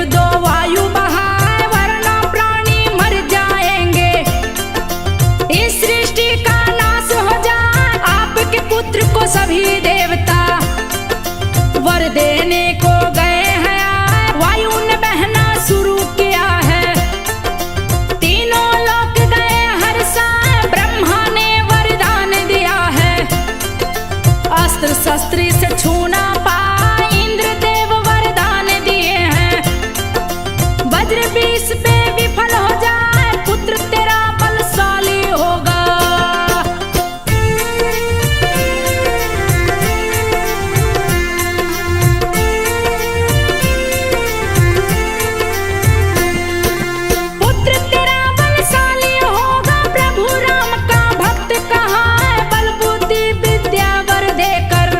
दो वायु बहाए वरना प्राणी मर जाएंगे। इस सृष्टि का नाश हो जाए, आपके पुत्र को सभी देवता वर देने को गए हैं। वायु ने बहना शुरू किया है, तीनों लोक गए हर्षाए, ब्रह्मा ने वरदान दिया है। अस्त्र शस्त्र से छूना पाए, इंद्र देव वरदान दिए हैं। वज्र विष पे विफल हो जाए, पुत्र तेरा बलशाली होगा। पुत्र तेरा बलशाली होगा, प्रभु राम का भक्त कहाँ है, बल बुद्धि विद्या वर देकर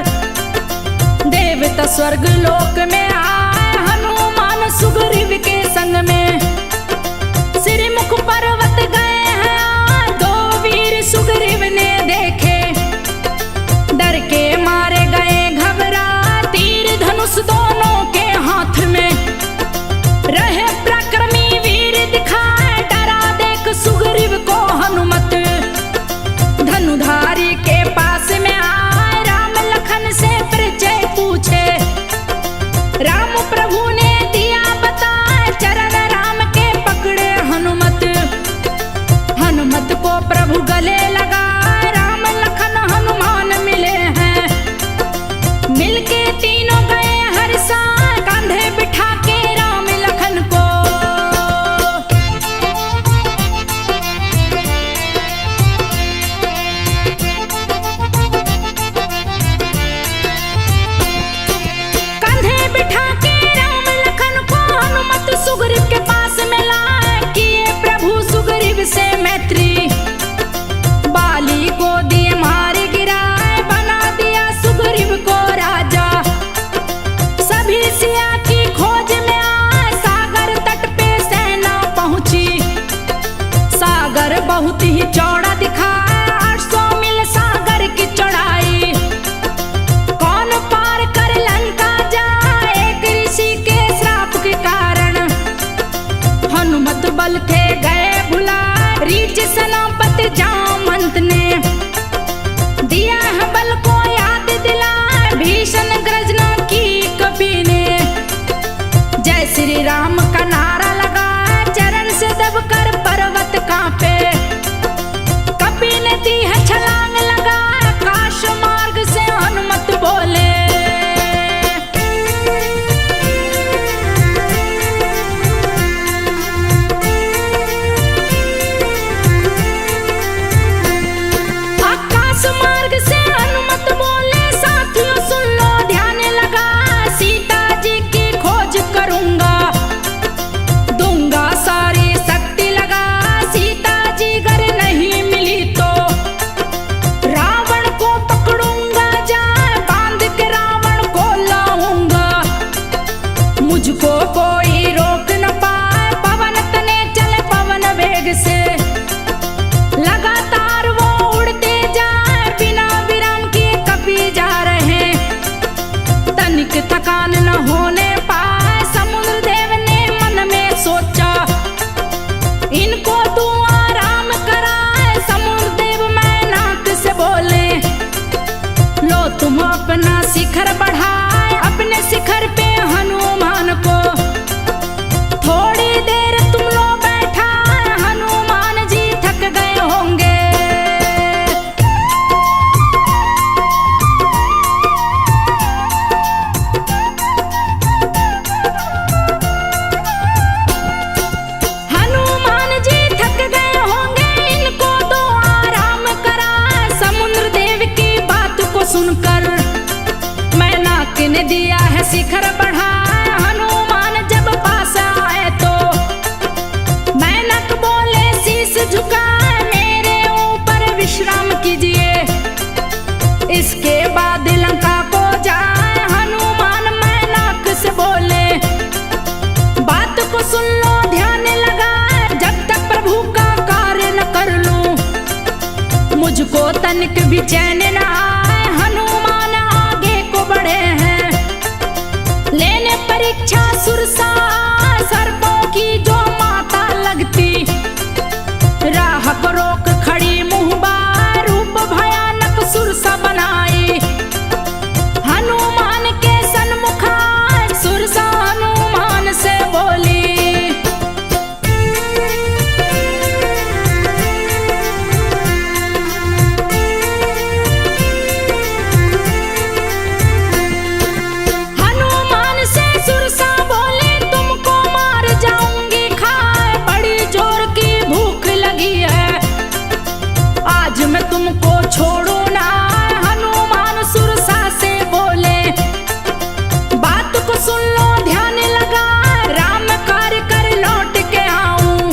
देवता स्वर्ग लोक में आए। हनुमान सुग्रीव के संग में सिरमुख पर्वत गए हैं, दो वीर सुग्रीव ने देखे, डर के मारे गए घबरा, तीर धनुष दोनों के हाथ में रहे पराक्रमी वीर दिखाए। डरा देख सुग्रीव को हनुमत, धनुधारी के पास में आए, राम लखन से परिचय पूछे। राम प्रभु ने दिया बताए, चरण राम के पकड़े हनुमत। हनुमत को प्रभु गले लगा, राम लखन हनुमान मिले हैं। मिलके तीनों गए हर्षा, कांधे बिठा के राम लखन को। कांधे बिठा के राम लखन को हनुमत सुग्रीव के पास में लाए, किए प्रभु सुग्रीव से मैत्री। बाली को दिए मारे गिराए, बना दिया सुग्रीव को राजा। सभी सिया की खोज में आए, सागर तट पे सेना पहुंची। सागर बहुत ही चौड़ा दिखाए, 800 मील सागर की चौड़ाई। कौन पार कर लंका जाए, एक ऋषि के श्राप के कारण हनुमत बल थे गए भुला। रीच सेनापति जामवंत ने दिया है बल को याद दिला, भीषण गर्जना की कपि ने। जय श्री राम का नारा लगा, चरण से दबकर पर्वत कांपे। कपि ने दी है छलांग लगा, आकाश मार्ग से हनुमत बोले। आकाश मार्ग से हनुमत बोले, साथियों सुन लो ध्यान लगा। सीता जी की खोज करूंगा, दूंगा सारी शक्ति लगा। सीता जी घर नहीं मिली तो रावण को पकड़ूंगा, जाए बांध के रावण को लाऊंगा। मुझको कोई रोक न पाए, पवन तने चले पवन वेग से। लगातार वो उड़ते जाए, बिना विराम किए कभी जा रहे। तनिक थकान न होने पाए, समुद्र देव ने मन में सोचा। इनको तू आराम कराए, समुद्र देव मैनाक से बोले। लो तुम अपना शिखर बढ़ाए, अपने शिखर पे हनुमान को थोड़ी देर तुम लो बैठा, हनुमान जी थक गए होंगे। हनुमान जी थक गए होंगे, इनको तो आराम कराए। समुद्र देव की बात को सुनकर मैनाक ने दिया है शिखर बढ़ाए। हनुमान जब पास आए तो मैनाक बोले, शीश झुकाए मेरे ऊपर विश्राम कीजिए। इसके बाद लंका को जाए, हनुमान मैनाक से बोले। बात को सुन लो ध्यान लगा, जब तक प्रभु का कार्य न कर लूं मुझको तनिक भी चैन न आए। हनुमान आगे को बढ़े हैं, लेने परीक्षा सुरसा। सर्पों की जो माता लगती, राह को रोक खड़ी मुहबार, रूप भयानक सुरसा बनाई। हनुमान के सन्मुख सुरसा हनुमान से बोली, हनुमान से सुरसा बोली, तुमको मार जाऊंगी खाए, बड़ी जोर की भूख लगी है, आज मैं तुमको छोड़ू ना। हनुमान सुरसा से बोले, बात को सुन लो ध्यान लगा, राम कार्य कर लौट के आऊं,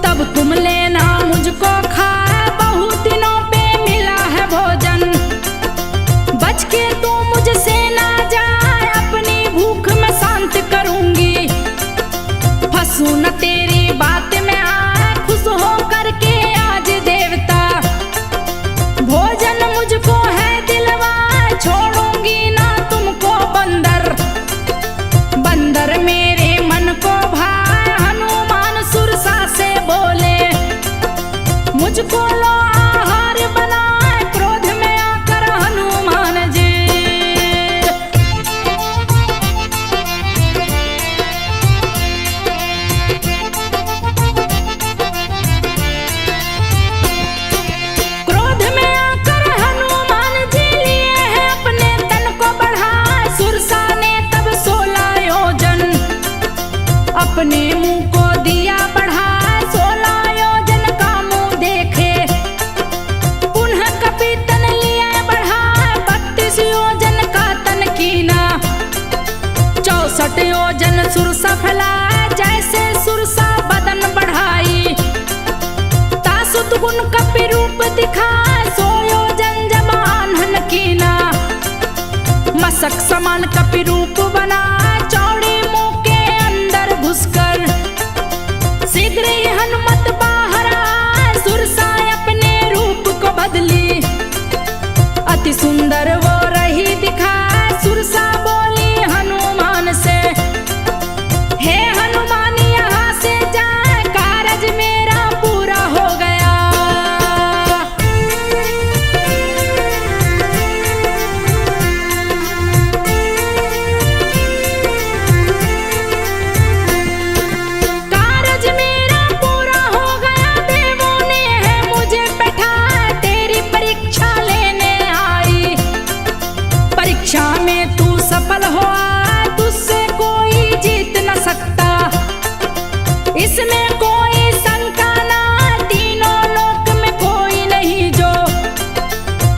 तब तुम लेना मुझको खाए, बहुत दिनों पे मिला है भोजन, बच के तू मुझसे ना जाए, अपनी भूख मैं शांत करूंगी, फंसू न तेरी बात में आए, खुश हो करके आज देवता, भोजन मुझको है दिलवा, छोड़ूंगी ना तुमको बंदर, बंदर मेरे मन को भाए। हनुमान सुरसा से बोले, मुझको लो आहार बनाए, क्रोध में आकर हनुमान जी। क्रोध में आकर हनुमान जी लिए हैं अपने तन को बढ़ाए, सुरसा ने तब 16 योजन अपने मुंह को दिया बढ़ाए, 16 योजन का मुंह देखे, पुनः कपि तन लिया बढ़ाए, 32 योजन का तन कीना, 64 योजन सुरसा फैलाए, जैसे सुरसा बदन बढ़ाई, तासुत गुण कपि रूप दिखाए, 100 योजन जमानन कीना, मसक समान कपि रूप बना, चौड़ी मुंह के अंदर घुसकर, शीघ्र ही हनुमत बाहर आए, सुरसा अपने रूप को बदली, अति सुंदर वो रही दिखाए, सुरसा बोली हनुमान से, हे हनुमान यहाँ से जाए, कारज मेरा पूरा हो गया। कारज मेरा पूरा हो गया, देवों ने है मुझे बैठाया, तेरी परीक्षा लेने आई, परीक्षा में तू सफल हुआ, तुझसे कोई जीत न सकता, इसमें कोई शंका ना, तीनों लोक में कोई नहीं जो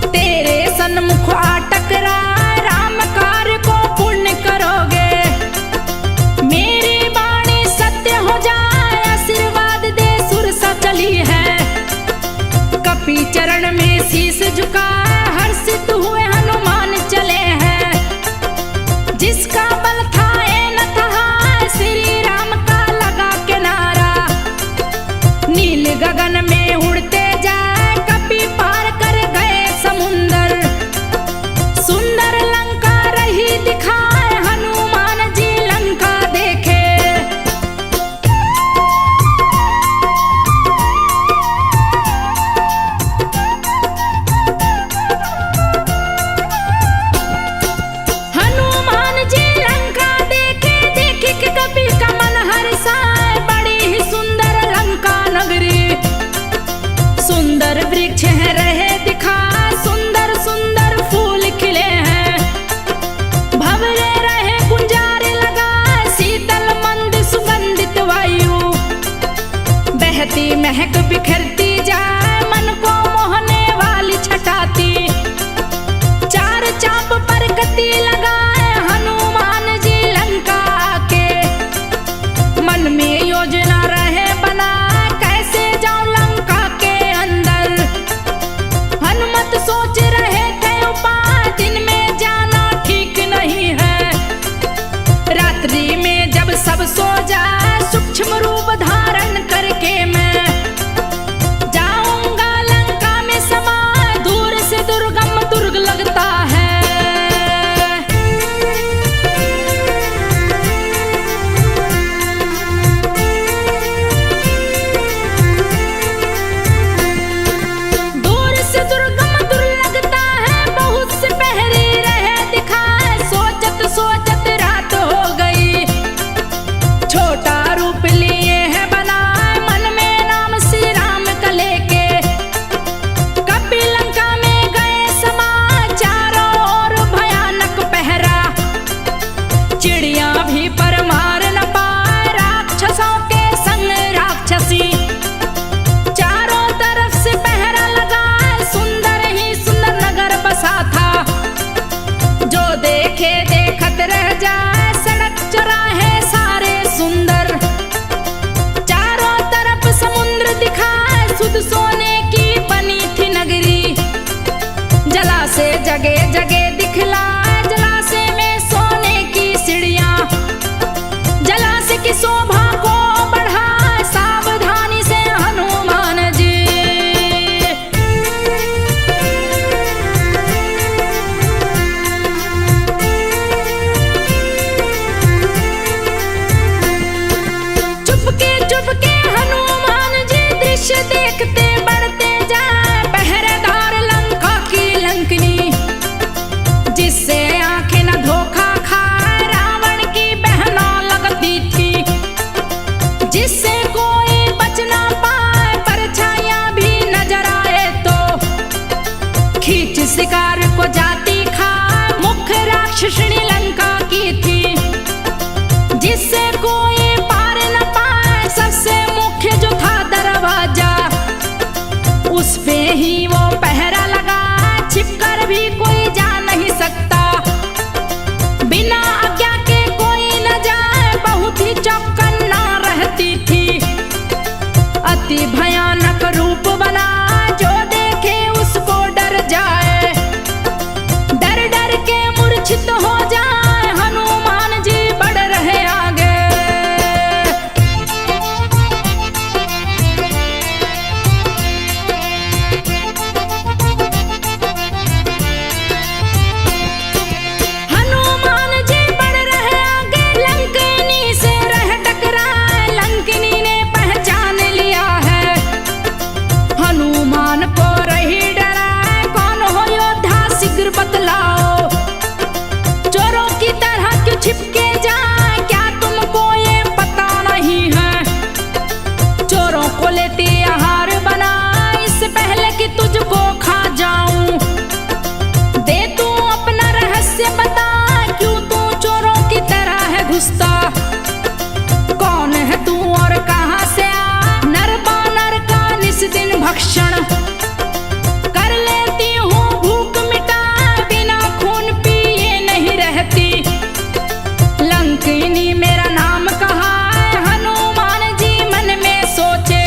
तेरे सन्मुख आ टकराए, राम कार्य को पूर्ण करोगे, मेरी वाणी सत्य हो जाए, आशीर्वाद दे सुरसा चली है, कपि चरण में शीश झुका, हर्षित हुए हनुमान चले हैं, जिसका बल था ए न था, श्री राम का लगा के नारा, नील गगन में उड़ते जाए, कपि पार कर गए समुंदर, सुंदर लंका रही दिखाए, हनुमान जी लंका देखे। हनुमान जी घुसता। कौन है तू और कहां से आ, नर बानर का निस दिन भक्षण कर लेती हूँ भूख मिटा, बिना खून पिए नहीं रहती। लंकिनी मेरा नाम कहा है, हनुमान जी मन में सोचे।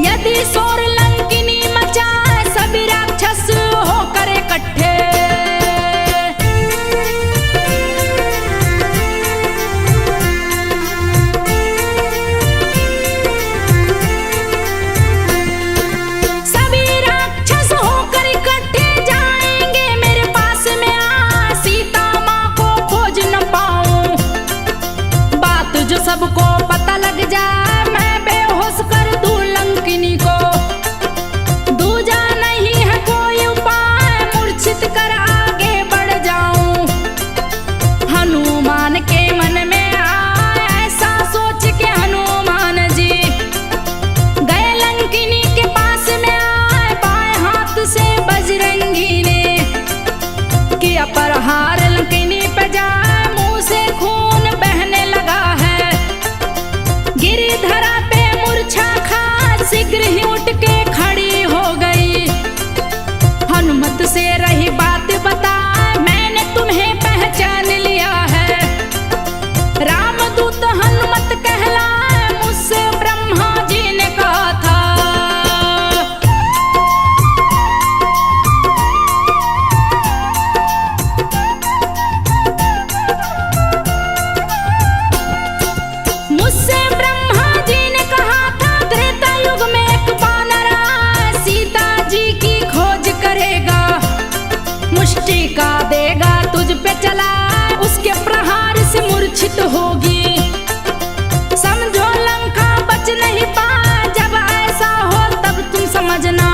यदि शोर लंकिनी मचाए, सभी राक्षस होकर इकट्ठे। सभी राक्षस होकर इकट्ठे जाएंगे मेरे पास में आ, सीता माँ को खोज न पाऊं। बात जो सबको पता लग जाए, मैं बेहोश कर दूं लंकिनी को। दूजा नहीं है कोई उपाय, मूर्छित कर आगे बढ़ जाऊं। हनुमान के मन में आया ऐसा सोच के हनुमान जी गए लंकिनी के पास में आए। बाएं हाथ से बजरंगी ने किया प्रहार लंकिनी पे जाए, मुंह से खून बहने लगा है। गिरिधरा पे मूर्छा खा शीघ्र ही उठ के खड़ी हो गई। हनुमत से रही बात बता, मैंने तुम्हें पहचान लिया है। रामदूत हनुमत कहलाए, मुझसे ब्रह्मा जी ने कहा था। मुझसे ब्रह्मा जी ने कहा था, त्रेता युग में एक वानर आए, सीता जी की खोज करेगा। मुष्टि का देगा तुझ पे चला, उसके प्रहार से मूर्छित होगी। समझो लंका बच नहीं पाए, जब ऐसा हो तब तुम समझना।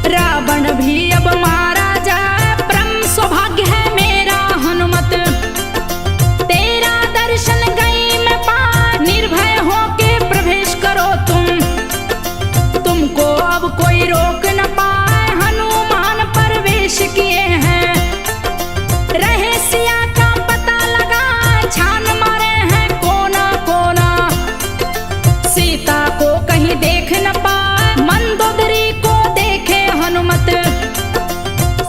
रावण भी अब मारा जाए, परम सौभाग्य है मेरा हनुमत। तेरा दर्शन गई मैं पा, निर्भय होके प्रवेश करो तुम। तुमको अब कोई रोक न पाए, हनुमान प्रवेश किए हैं। रहस्य का पता लगा, छान मारे हैं कोना कोना। सीता को कहीं देख न पाए, मंदोदरी को देखे हनुमत।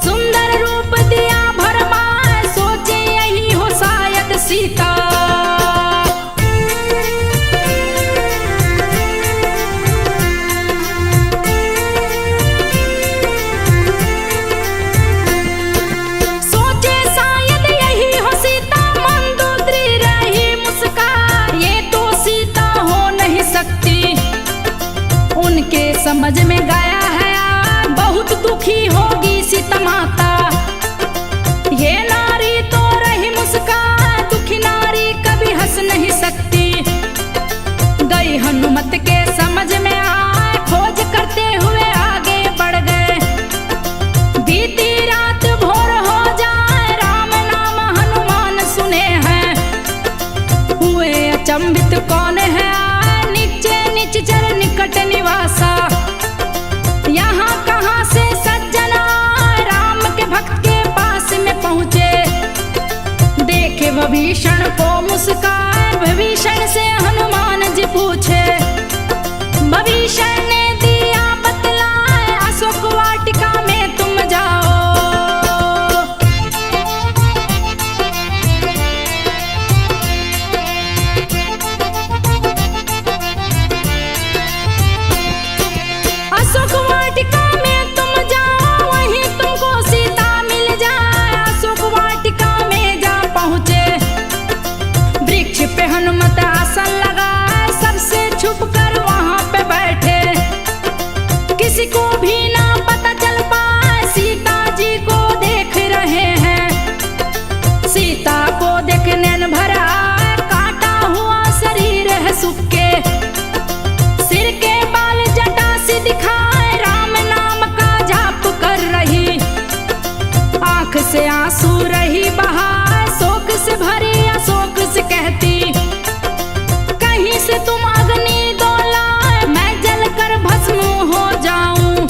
सुंदर रूप दिया भरमाए, सोचे यही हो शायद सीता। सोचे शायद यही हो सीता, मंदोदरी रही मुस्कान। ये तो सीता हो नहीं सकती, उनके समझ में गया है आग, बहुत दुखी होगी सीता माता। ये नारी तो रही मुस्कान, दुखी नारी कभी हंस नहीं सकती। गई हनुमत के समझ में आए, खोज करते हुए आगे बढ़ गए। बीती रात भोर हो जाए, राम नाम हनुमान सुने हैं। हुए अचंभित कौन है आए, नीचे नीच चर निकट निवासा। यहाँ कहाँ से सज्जन आए, राम के भक्त के पास में पहुँचे। देखे विभीषण को मुस्काए, विभीषण से हनुमान जी पूछे। विभीषण ने दिया बतलाए, अशोक वाटिका में तुम जाओ। अशोक वाटिका में तुम जाओ, वहीं तुमको सीता मिल जाए। अशोक वाटिका में जा पहुँचे, वृक्ष पे हनुमत आसन लगा, सबसे छुप कर वहां पे बैठे। किसी को भी ना पता चल पाए, सीता जी को देख रहे हैं। सीता को देख नैन भरा, काटा हुआ शरीर है सुक्के। सिर के बाल जटा से दिखाए, राम नाम का जाप कर रही। आंख से आंसू रही बहा, शोक से भरी अशोक से कहती। कहीं से तुम अग्नि दौला, मैं जल कर भस्म हो जाऊं।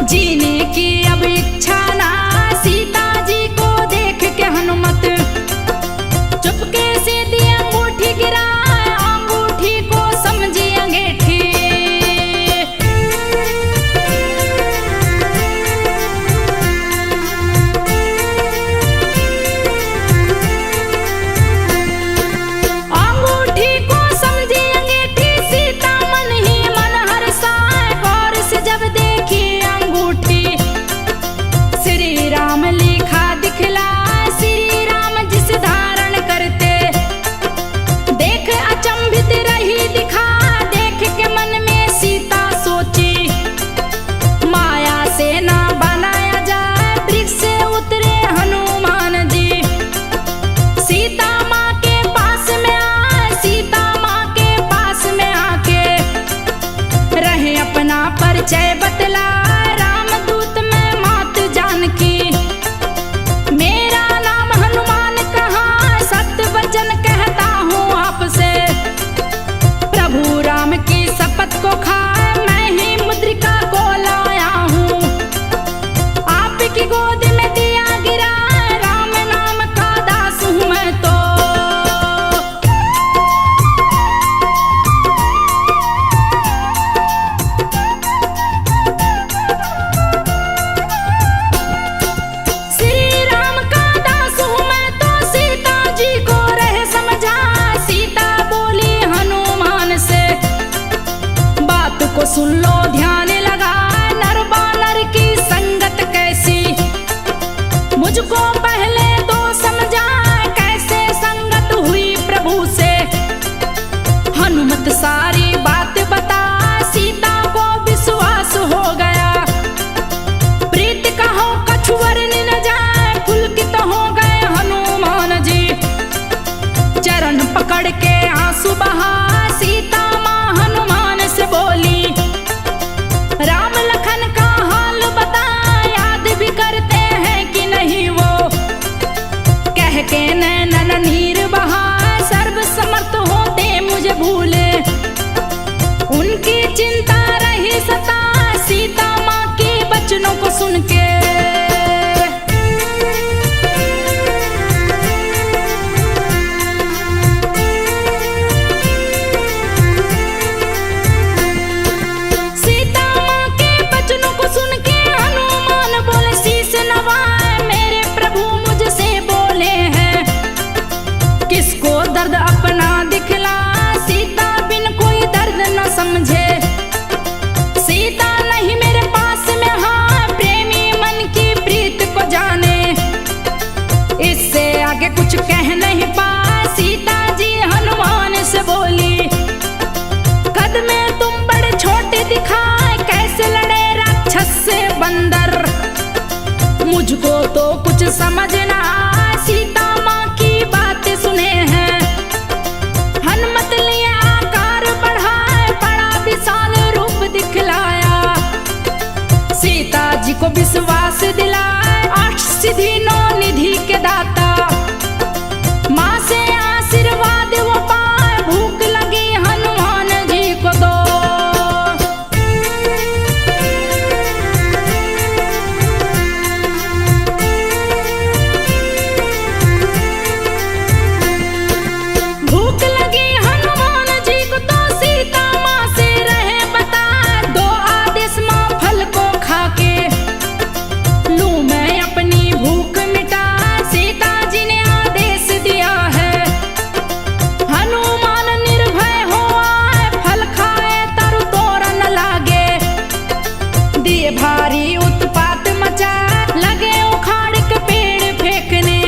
जीने की अब इच्छा ना, सीता जी को देख के हनुमत रणनीर बहाए, सर्व समर्थ होते मुझे भूले। उनकी चिंता रही सता, सीता माँ के बचनों को सुन के। सीता माँ के बचनों को सुन के हनुमान बोले शीस नवाए, मेरे प्रभु मुझसे बोले हैं किसको दर्द अपना दिखला, सीता बिन कोई दर्द न समझे। सीता नहीं मेरे पास में, हाँ प्रेमी मन की प्रीत को जाने। इससे आगे कुछ कह नहीं पा, सीता जी हनुमान से बोली कद में तुम बड़े छोटे दिखाए, कैसे लड़े राक्षस से बंदर। मुझको तो कुछ समझ ना आए, सीता माँ की बातें सुने हैं। हनुमत लिए आकार बढ़ाए, बड़ा विशाल रूप दिखलाया। सीता जी को विश्वास दिलाए, 8 सिद्धि 9 निधि के दाता। माँ से आशीर्वाद वो पाए, भूख लगी हनुमान जी को दो। भूख लगी हनुमान जी को तो सीता माँ से रहे बता, 2 आदेश माँ फल को खाके लूं मैं अपनी भूख मिटा। सीता जी ने आदेश दिया है, हनुमान निर्भय हो आए, फल खाए तरु तोरन लागे। दिए भारी उत्पात मचा, लगे उखाड़ के पेड़ फेंकने।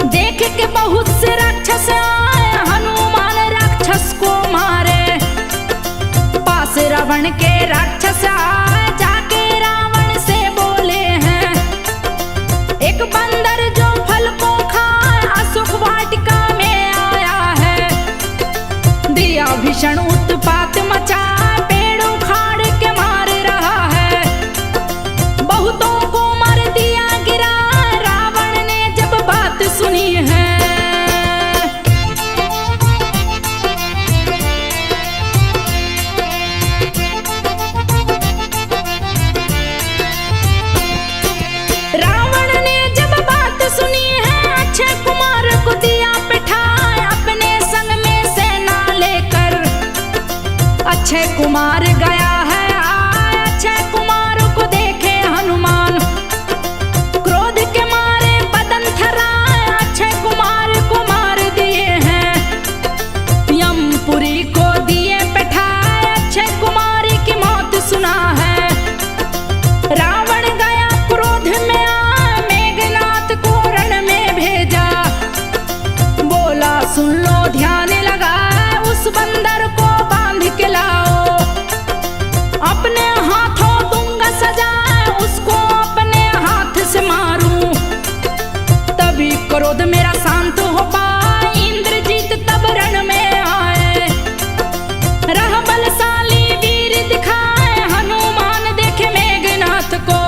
देख के बहुत से राक्षस आए, हनुमान राक्षस को मारे। पास रावण के राक्षस आए, जाके रावण से बोले हैं एक बंदर जो फल को खाए, अशोक वाटिका में आया है। दिया भीषण उत्पात मचा, पेड़ उखाड़ के मार रहा है। बहुतों को मार दिया गिरा, रावण ने जब बात सुनी है। रावण ने जब बात सुनी है, अक्षय कुमार को दिया बिठाए, अपने संग में सेना लेकर। अक्षय कुमार गया है आए, अक्षय कुमार को देखे हनुमान। क्रोध के मारे बदन थराए, अक्षय कुमार को मार दिए हैं। यमपुरी को दिए बैठाए, अक्षय कुमार की मौत सुना है। रावण गया क्रोध में आ, मेघनाथ को रण में भेजा। बोला सुन लो ध्यान लगा, उस बंदर को बांध के लाओ। अपने हाथों दूंगा सजा, उसको अपने हाथ से मारूं। तभी क्रोध मेरा शांत हो पाए, इंद्रजीत तब रण में आए। रह बलशाली वीर दिखाए, हनुमान देखे मेघनाथ को।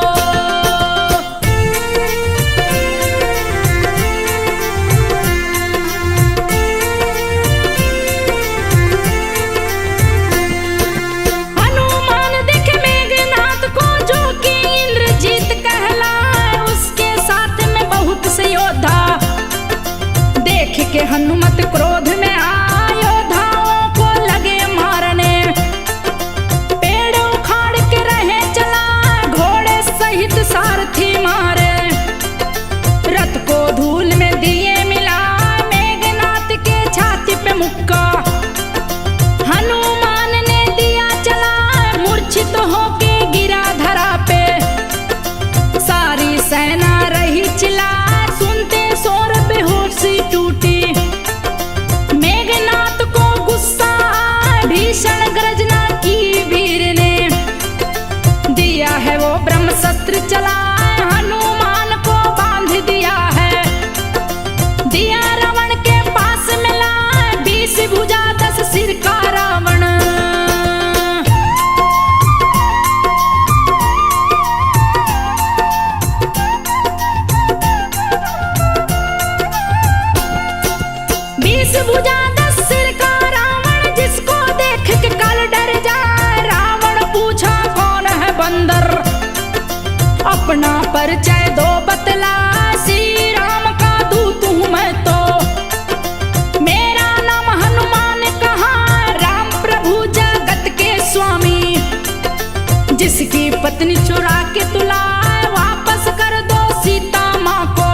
हनुमान देखे मेघनाथ को, जो कि इंद्रजीत कहलाए। उसके साथ में बहुत से योद्धा, देख के हनुमत क्रोध में आए, योद्धाओं को लगे मारने। पेड़ उखाड़ के रहे चला, घोड़े सहित सारथी मारे। रथ को धूल में दिए मिला, मेघनाथ के छाती पे मुक्का। हनुमान ने दिया चला, मूर्छित होके गिरा धरा पे। सारी सेना रही चिल्ला, सुनते शोर बेहोशी टूटी। मेघनाथ को गुस्सा आया, भीषण गर्जना की वीर ने। दिया है वो ब्रह्मशस्त्र चला, हनुमान को बांध दिया है। दिया रावण के पास मिला, 20 भुजा 10 सिर का रावण। 20 भुजा 10 सिर का रावण, जिसको देख के काल डर जाए। रावण पूछा कौन है बंदर, अपना परिचय दो बतला। श्री राम का दूत हूँ मैं तो, मेरा नाम हनुमान कहा। राम प्रभु जगत के स्वामी, जिसकी पत्नी चुरा के तुला, वापस कर दो सीता माँ को।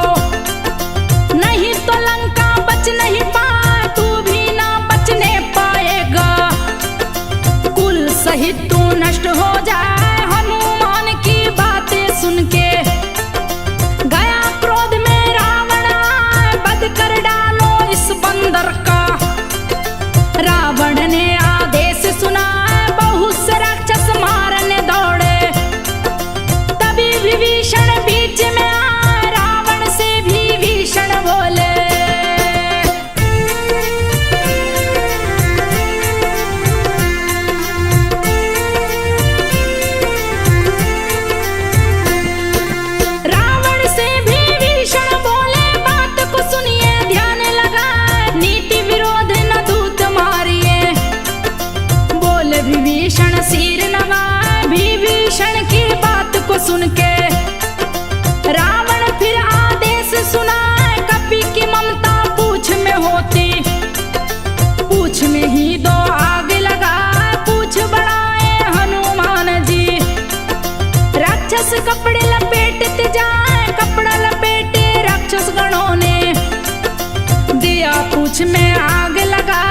नहीं तो लंका बच नहीं पाए, तू भी ना बचने पाएगा। कुल सहित तू नष्ट हो जाए। हनुमान की बातें सुन के गया क्रोध में रावण, वध कर डालो इस बंदर का। रावण ने आदेश सुना, बहुत से राक्षस मारने दौड़े। तभी विभीषण बीच में आए, रावण से भी भीषण बोले। रावण से भी भीषण बोले, बात को सुनिए ध्यान लगाए। नीति विरोध न दूत मारिए, बोले विभीषण सिर नवाए। विभीषण की बात को सुन के रावण फिर आदेश सुनाए। कपि की ममता पूछ में होती, पूछ में ही दो आग लगाए। पूछ बढ़ाए हनुमान जी, राक्षस कपड़े लपेटते जाए। कपड़ा लपेटे राक्षस गणों ने, दिया पूछ में आग लगा।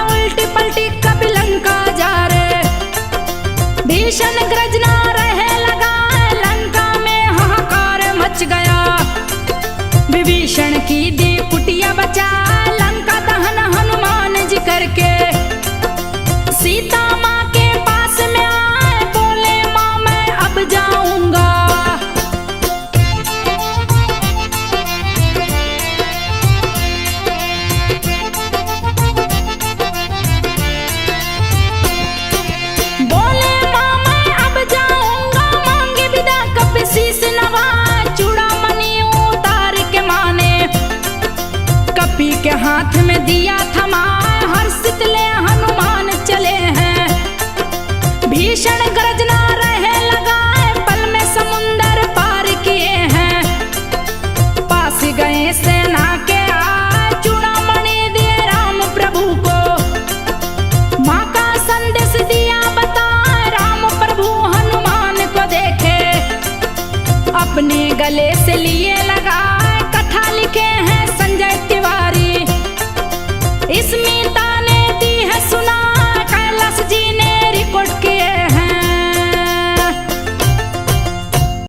उल्टी पलटी कपि लंका जा रे, भीषण गर्जना रहे लगा। लंका में हाहाकार मच गया, विभीषण की दी कुटिया बचा। लंका दहन हनुमान जी करके सीता माँ के पास में आए। बोले माँ मैं अब जाऊंगा। बोले माँ मैं अब जाऊंगा, मांगे विदा कपि शीस नवा। चूड़ामणि उतार के माने, कपि के हाथ में दिया थमा। हर्षित ले हनुमान चले हैं, भीषण गर्जना रहे लगा। पल में समुंदर पार किए हैं, पास गए सेना के आए। चूड़ामणि दिए राम प्रभु को, माँ का संदेश दिया बता। राम प्रभु हनुमान को देखे, अपने गले से लिए लगा। कथा लिखे हैं संजय तिवारी, इसमें